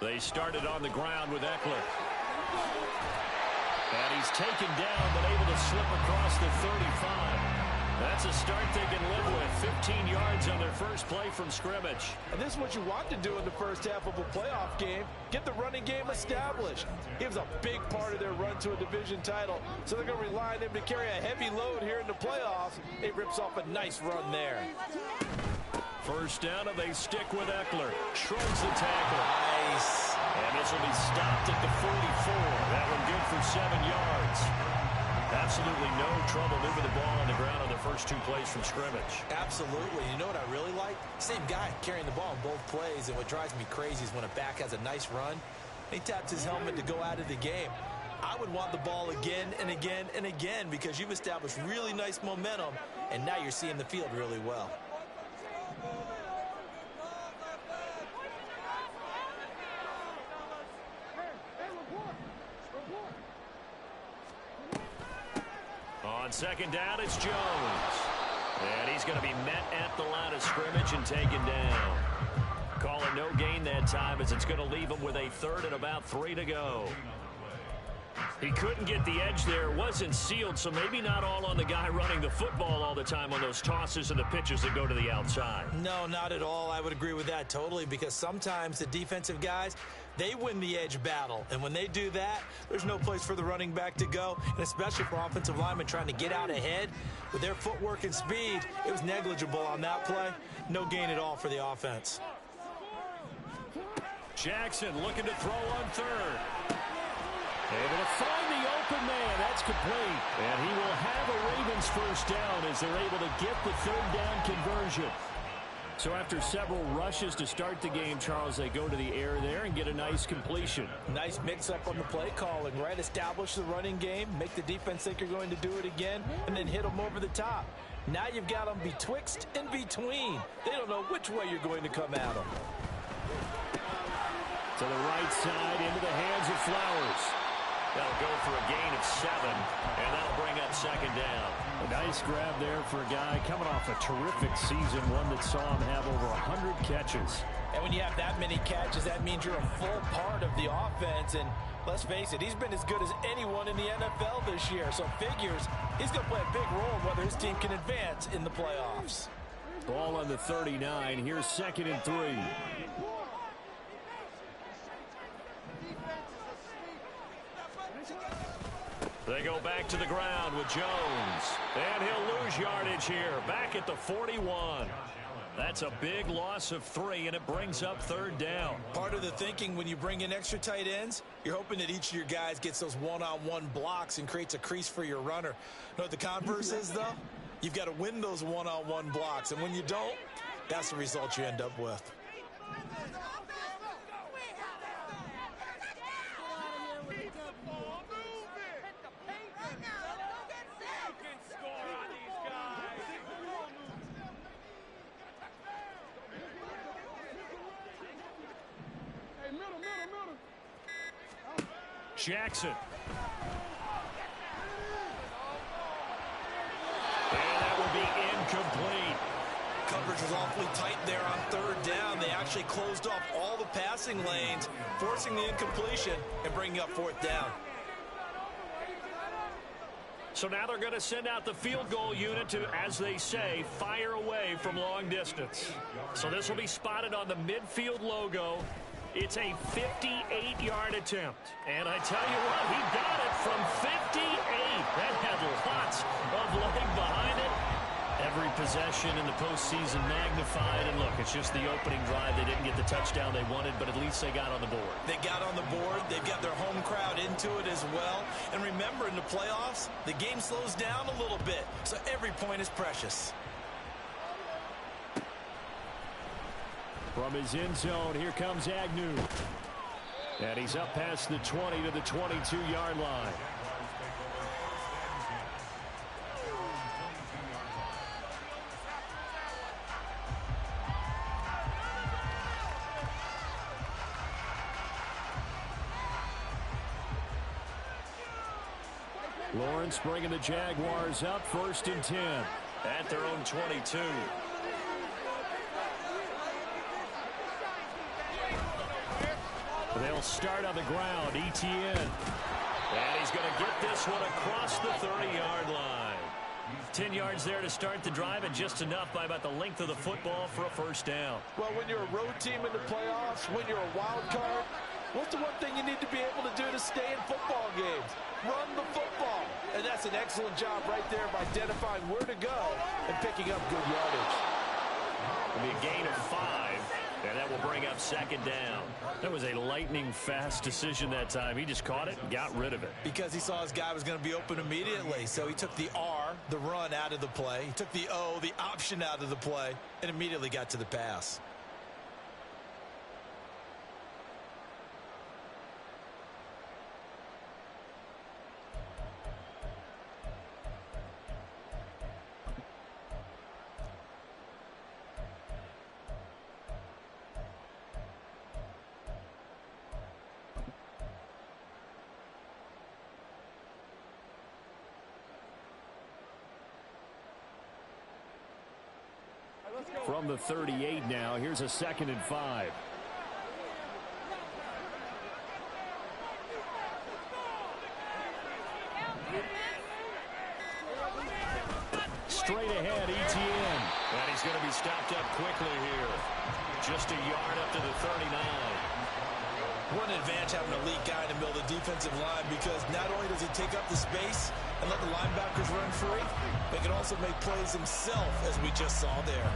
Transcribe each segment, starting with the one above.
They started on the ground with Eckler. And he's taken down, but able to slip across the 35. That's a start they can live with. 15 yards on their first play from scrimmage. And this is what you want to do in the first half of a playoff game. Get the running game established. He was a big part of their run to a division title. So they're going to rely on him to carry a heavy load here in the playoffs. He rips off a nice run there. First down, and they stick with Eckler. Shrugs the tackle. Nice. And this will be stopped at the 44. That one good for 7 yards. Absolutely no trouble moving the ball on the ground on the first 2 plays from scrimmage. Absolutely. You know what I really like? Same guy carrying the ball in both plays, and what drives me crazy is when a back has a nice run, he taps his helmet to go out of the game. I would want the ball again and again and again because you've established really nice momentum, and now you're seeing the field really well. On second down, it's Jones. And he's going to be met at the line of scrimmage and taken down. Calling no gain that time as it's going to leave him with a 3rd and about 3 to go. He couldn't get the edge there, wasn't sealed, so maybe not all on the guy running the football all the time on those tosses and the pitches that go to the outside. No, not at all. I would agree with that totally because sometimes the defensive guys, they win the edge battle. And when they do that, there's no place for the running back to go, and especially for offensive linemen trying to get out ahead. With their footwork and speed, it was negligible on that play. No gain at all for the offense. Jackson looking to throw on 3rd. Able to find the open man. That's complete. And he will have a Ravens first down as they're able to get the 3rd down conversion. So after several rushes to start the game, Charles, they go to the air there and get a nice completion. Nice mix-up on the play calling, right? Establish the running game, make the defense think you're going to do it again, and then hit them over the top. Now you've got them betwixt and between. They don't know which way you're going to come at them. To the right side, into the hands of Flowers. That'll go for a gain of 7, and that'll bring up second down. A nice grab there for a guy coming off a terrific season, one that saw him have over 100 catches. And when you have that many catches, that means you're a full part of the offense. And let's face it, he's been as good as anyone in the NFL this year. So figures he's going to play a big role in whether his team can advance in the playoffs. Ball on the 39. Here's 2nd and 3. They go back to the ground with Jones. And he'll lose yardage here. Back at the 41. That's a big loss of 3, and it brings up 3rd down. Part of the thinking when you bring in extra tight ends, you're hoping that each of your guys gets those one-on-one blocks and creates a crease for your runner. You know what the converse is, though? You've got to win those one-on-one blocks, and when you don't, that's the result you end up with. Jackson. And that will be incomplete. Coverage was awfully tight there on 3rd down. They actually closed off all the passing lanes, forcing the incompletion and bringing up 4th down. So now they're going to send out the field goal unit to, as they say, fire away from long distance. So this will be spotted on the midfield logo. It's a 58-yard attempt. And I tell you what, he got it from 58. That had lots of leg behind it. Every possession in the postseason magnified. And look, it's just the opening drive. They didn't get the touchdown they wanted, but at least they got on the board. They got on the board. They've got their home crowd into it as well. And remember, in the playoffs, the game slows down a little bit. So every point is precious. From his end zone, here comes Agnew. And he's up past the 20 to the 22-yard line. Lawrence bringing the Jaguars up 1st and 10 at their own 22. They'll start on the ground. Etienne. And he's going to get this one across the 30-yard line. 10 yards there to start the drive, and just enough by about the length of the football for a first down. Well, when you're a road team in the playoffs, when you're a wild card, what's the one thing you need to be able to do to stay in football games? Run the football. And that's an excellent job right there of identifying where to go and picking up good yardage. It'll be a gain of 5, and that will bring up second down. That was a lightning-fast decision that time. He just caught it and got rid of it. Because he saw his guy was going to be open immediately, so he took the R, the run, out of the play. He took the O, the option, out of the play, and immediately got to the pass. From the 38 now, here's a 2nd and 5. Straight ahead, Etienne. And he's going to be stopped up quickly here. Just a yard up to the 39. What an advantage having an elite guy in the middle of the defensive line, because not only does he take up the space and let the linebackers run free, but he can also make plays himself, as we just saw there.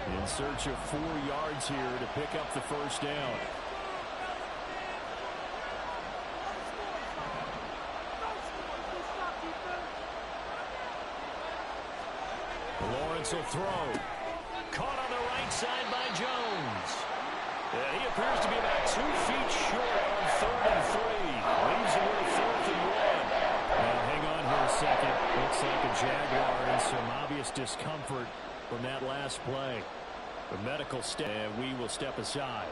In search of 4 yards here to pick up the first down. Lawrence will throw. Caught on the right side by Jones. And he appears to be about 2 feet short on 3rd and 3. Leaves him with 4th and 1. Now hang on here a second. Looks like a Jaguar and some obvious discomfort from that last play. The medical staff, and we will step aside.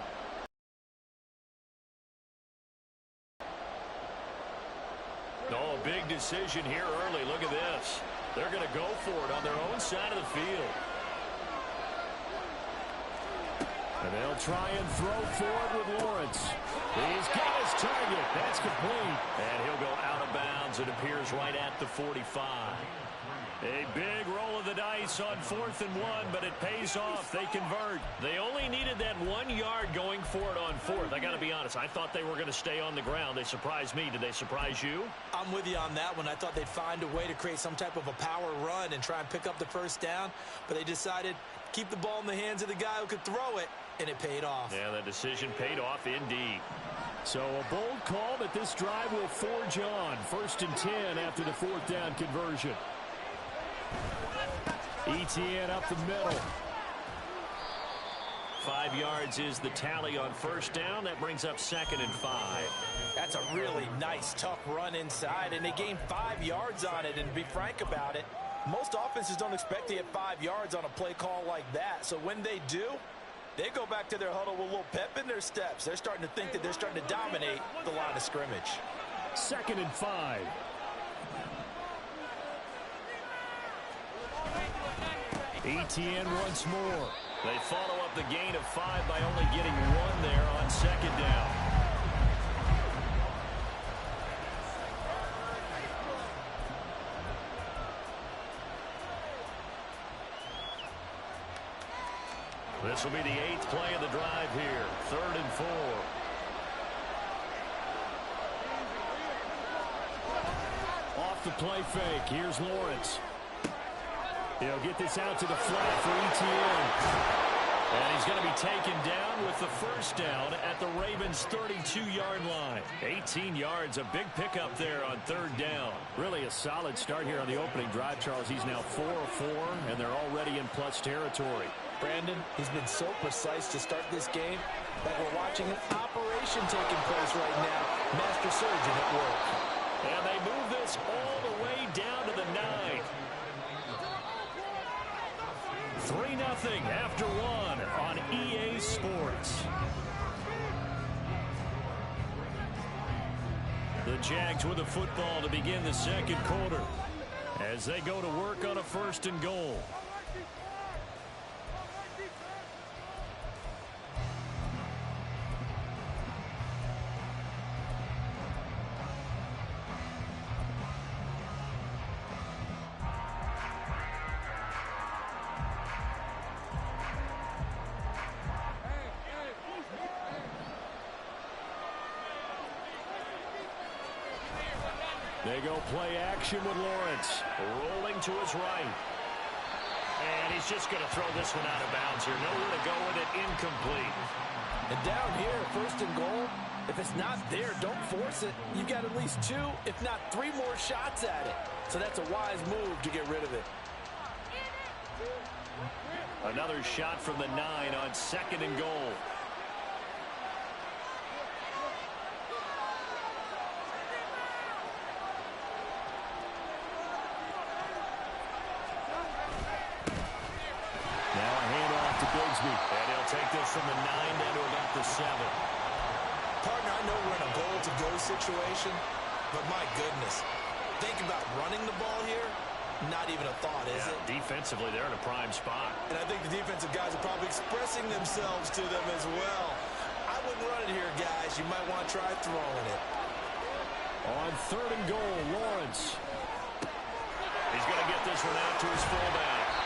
Oh, big decision here early. Look at this. They're going to go for it on their own side of the field. And they'll try and throw forward with Lawrence. He's got his target. That's complete. And he'll go out of bounds. It appears right at the 45. A big roll of the dice on 4th and 1, but it pays off. They convert. They only needed that 1 yard going for it on 4th. I got to be honest. I thought they were going to stay on the ground. They surprised me. Did they surprise you? I'm with you on that one. I thought they'd find a way to create some type of a power run and try and pick up the first down, but they decided to keep the ball in the hands of the guy who could throw it, and it paid off. Yeah, that decision paid off indeed. So a bold call, but this drive will forge on. 1st and 10 after the 4th down conversion. Etienne up the middle. 5 yards is the tally on 1st down. That brings up 2nd and 5. That's a really nice, tough run inside, and they gained 5 yards on it. And to be frank about it, most offenses don't expect to get 5 yards on a play call like that. So when they do, they go back to their huddle with a little pep in their steps. They're starting to think that they're starting to dominate the line of scrimmage. 2nd and 5. Etienne once more. They follow up the gain of 5 by only getting 1 there on 2nd down. This will be the 8th play of the drive here. 3rd and 4. Off the play fake. Here's Lawrence. He'll get this out to the flat for Etienne. And he's going to be taken down with the first down at the Ravens' 32-yard line. 18 yards, a big pickup there on 3rd down. Really a solid start here on the opening drive, Charles. He's now 4 of 4, and they're already in plus territory. Brandon, he's been so precise to start this game that we're watching an operation taking place right now. Master surgeon at work. And they move this all the way down to the 9. 3-0 after 1 on EA Sports. The Jags with the football to begin the 2nd quarter. as they go to work on a 1st and goal. They go play action with Lawrence. Rolling to his right. And he's just going to throw this one out of bounds here. Nowhere to go with it. Incomplete. And down here, 1st and goal, if it's not there, don't force it. You've got at least 2, if not 3 more shots at it. So that's a wise move to get rid of it. Another shot from the 9 on 2nd and goal. And he'll take this from the 9 down to about the 7. Partner, I know we're in a goal-to-go situation, but my goodness, think about running the ball here. Not even a thought, is it? Defensively, they're in a prime spot. And I think the defensive guys are probably expressing themselves to them as well. I wouldn't run it here, guys. You might want to try throwing it. On 3rd and goal, Lawrence. He's going to get this one out to his fullback.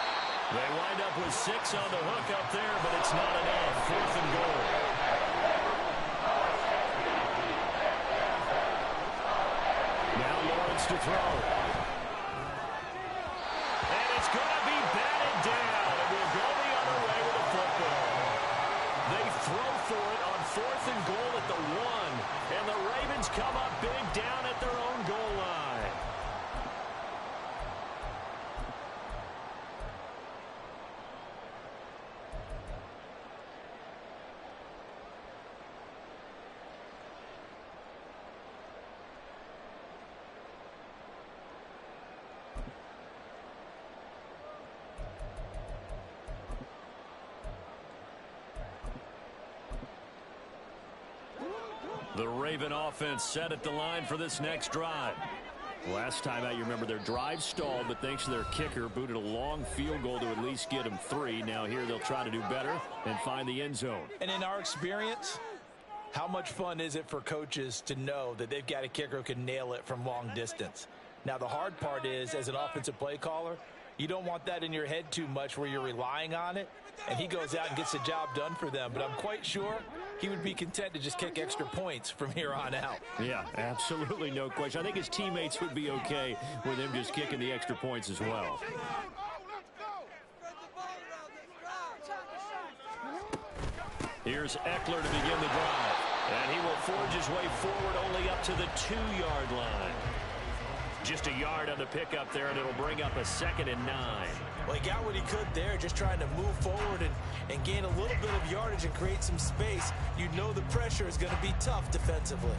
They wind up with 6 on the hook up there, but it's not enough. 4th and goal. Now Lawrence to throw. And it's going to be batted down. And we'll go the other way with the football. They throw for it on 4th and goal at the 1. And the Ravens come up big down at their own goal line. The Raven offense set at the line for this next drive. Last time out, you remember their drive stalled, but thanks to their kicker, booted a long field goal to at least get them 3. Now here they'll try to do better and find the end zone. And in our experience, how much fun is it for coaches to know that they've got a kicker who can nail it from long distance? Now, the hard part is, as an offensive play caller, you don't want that in your head too much where you're relying on it, and he goes out and gets the job done for them. But I'm quite sure he would be content to just kick extra points from here on out. Yeah, absolutely no question. I think his teammates would be okay with him just kicking the extra points as well. Here's Eckler to begin the drive. And he will forge his way forward only up to the 2-yard line. Just a yard on the pickup there, and it'll bring up a 2nd and 9. Well, he got what he could there, just trying to move forward and gain a little bit of yardage and create some space. You know the pressure is going to be tough defensively.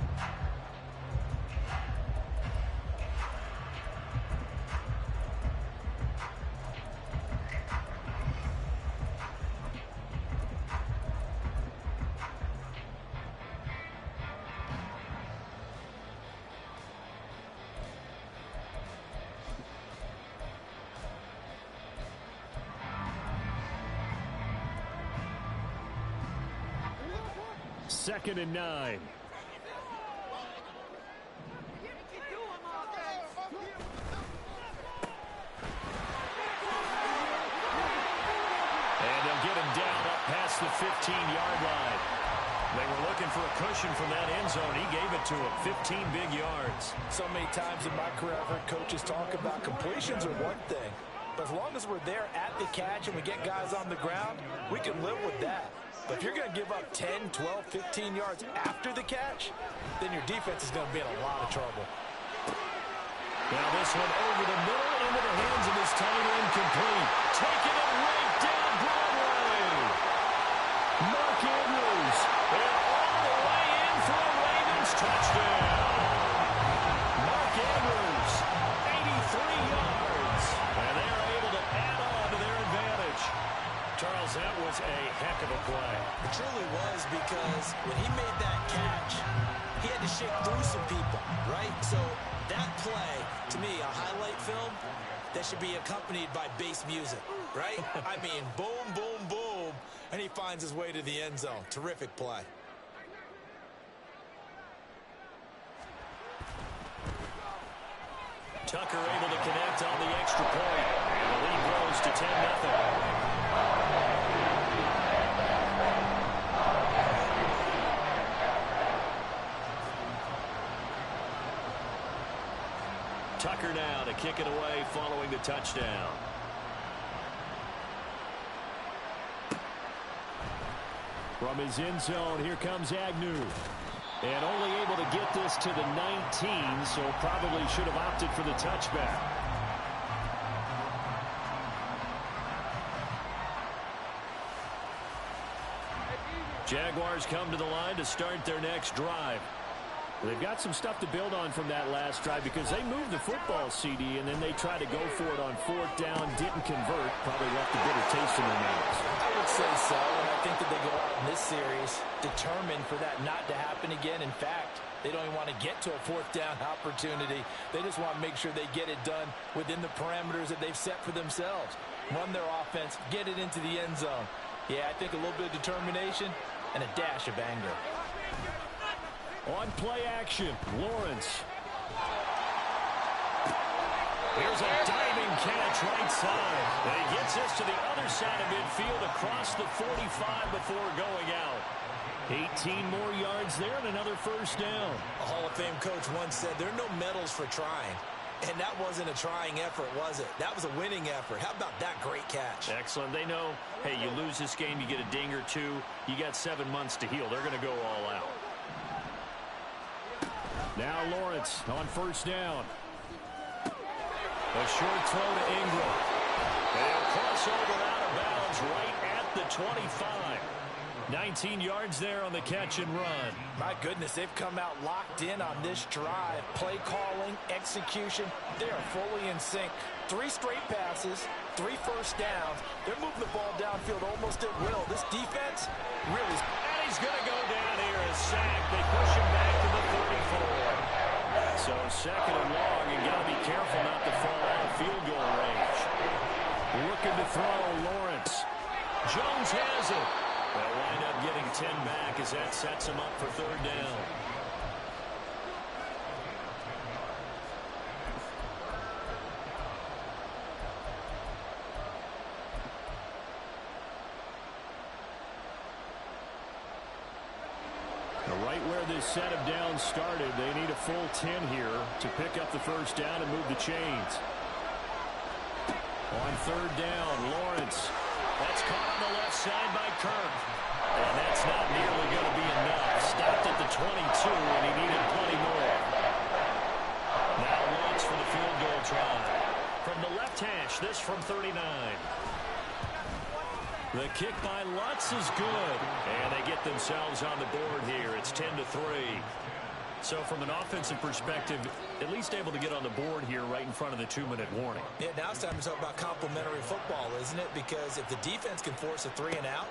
Second and 9. And they'll get him down up past the 15-yard line. They were looking for a cushion from that end zone. He gave it to him. 15 big yards. So many times in my career, I've heard coaches talk about completions are one thing. But as long as we're there at the catch and we get guys on the ground, we can live with that. But if you're going to give up 10, 12, 15 yards after the catch, then your defense is going to be in a lot of trouble. Now this one over the middle into the hands of his tight end, complete. Taking it right down Broadway. Mark Andrews. And all the way in for a Ravens touchdown. Mark Andrews, 83 yards. And they are able to add on to their advantage. Charles, that was a heck of a play. It truly was, because when he made that catch, he had to shake through some people, right? So That play, to me, a highlight film that should be accompanied by bass music, right? I mean, boom, boom, boom, and he finds his way to the end zone. Terrific play. Tucker able to connect on the extra point. And the lead grows to 10-0. Tucker now to kick it away following the touchdown. From his end zone, here comes Agnew. And only able to get this to the 19, so probably should have opted for the touchback. Jaguars come to the line to start their next drive. They've got some stuff to build on from that last drive because they moved the football, CD, and then they tried to go for it on fourth down, didn't convert, probably left a bitter taste in their mouths. I would say so, and I think that they go out in this series determined for that not to happen again. In fact, they don't even want to get to a fourth down opportunity. They just want to make sure they get it done within the parameters that they've set for themselves. Run their offense, get it into the end zone. Yeah, I think a little bit of determination and a dash of anger. On play action, Lawrence. Here's a diving catch right side. And he gets this to the other side of midfield across the 45 before going out. 18 more yards there and another first down. A Hall of Fame coach once said there are no medals for trying. And that wasn't a trying effort, was it? That was a winning effort. How about that great catch? Excellent. They know, hey, you lose this game, you get a ding or two. You got 7 months to heal. They're going to go all out. Now Lawrence on first down. A short throw to Ingram. And he'll cross over out of bounds right at the 25. 19 yards there on the catch and run. My goodness, they've come out locked in on this drive. Play calling, execution, they are fully in sync. 3 straight passes, 3 first downs. They're moving the ball downfield almost at will. This defense really... And he's going to go down here, a sack. They push him back to the 34. So second and long, you got to be careful not to fall out of field goal range. Looking to throw, Lawrence. Jones has it. They'll wind up getting 10 back as that sets him up for third down. Right where this set of downs started, they need a full 10 here to pick up the first down and move the chains. On third down, Lawrence. That's caught on the left side by Kirk. And that's not nearly going to be enough. Stopped at the 22, and he needed plenty more. Now Lutz for the field goal try. From the left hash, this from 39. The kick by Lutz is good. And they get themselves on the board here. It's 10-3. So from an offensive perspective, at least able to get on the board here right in front of the 2-minute warning. Yeah, now it's time to talk about complementary football, isn't it? Because if the defense can force a 3 and out,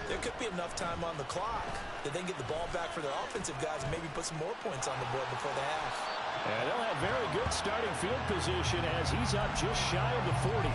there could be enough time on the clock that they can get the ball back for their offensive guys and maybe put some more points on the board before the half. And they'll have very good starting field position as he's up just shy of the 40.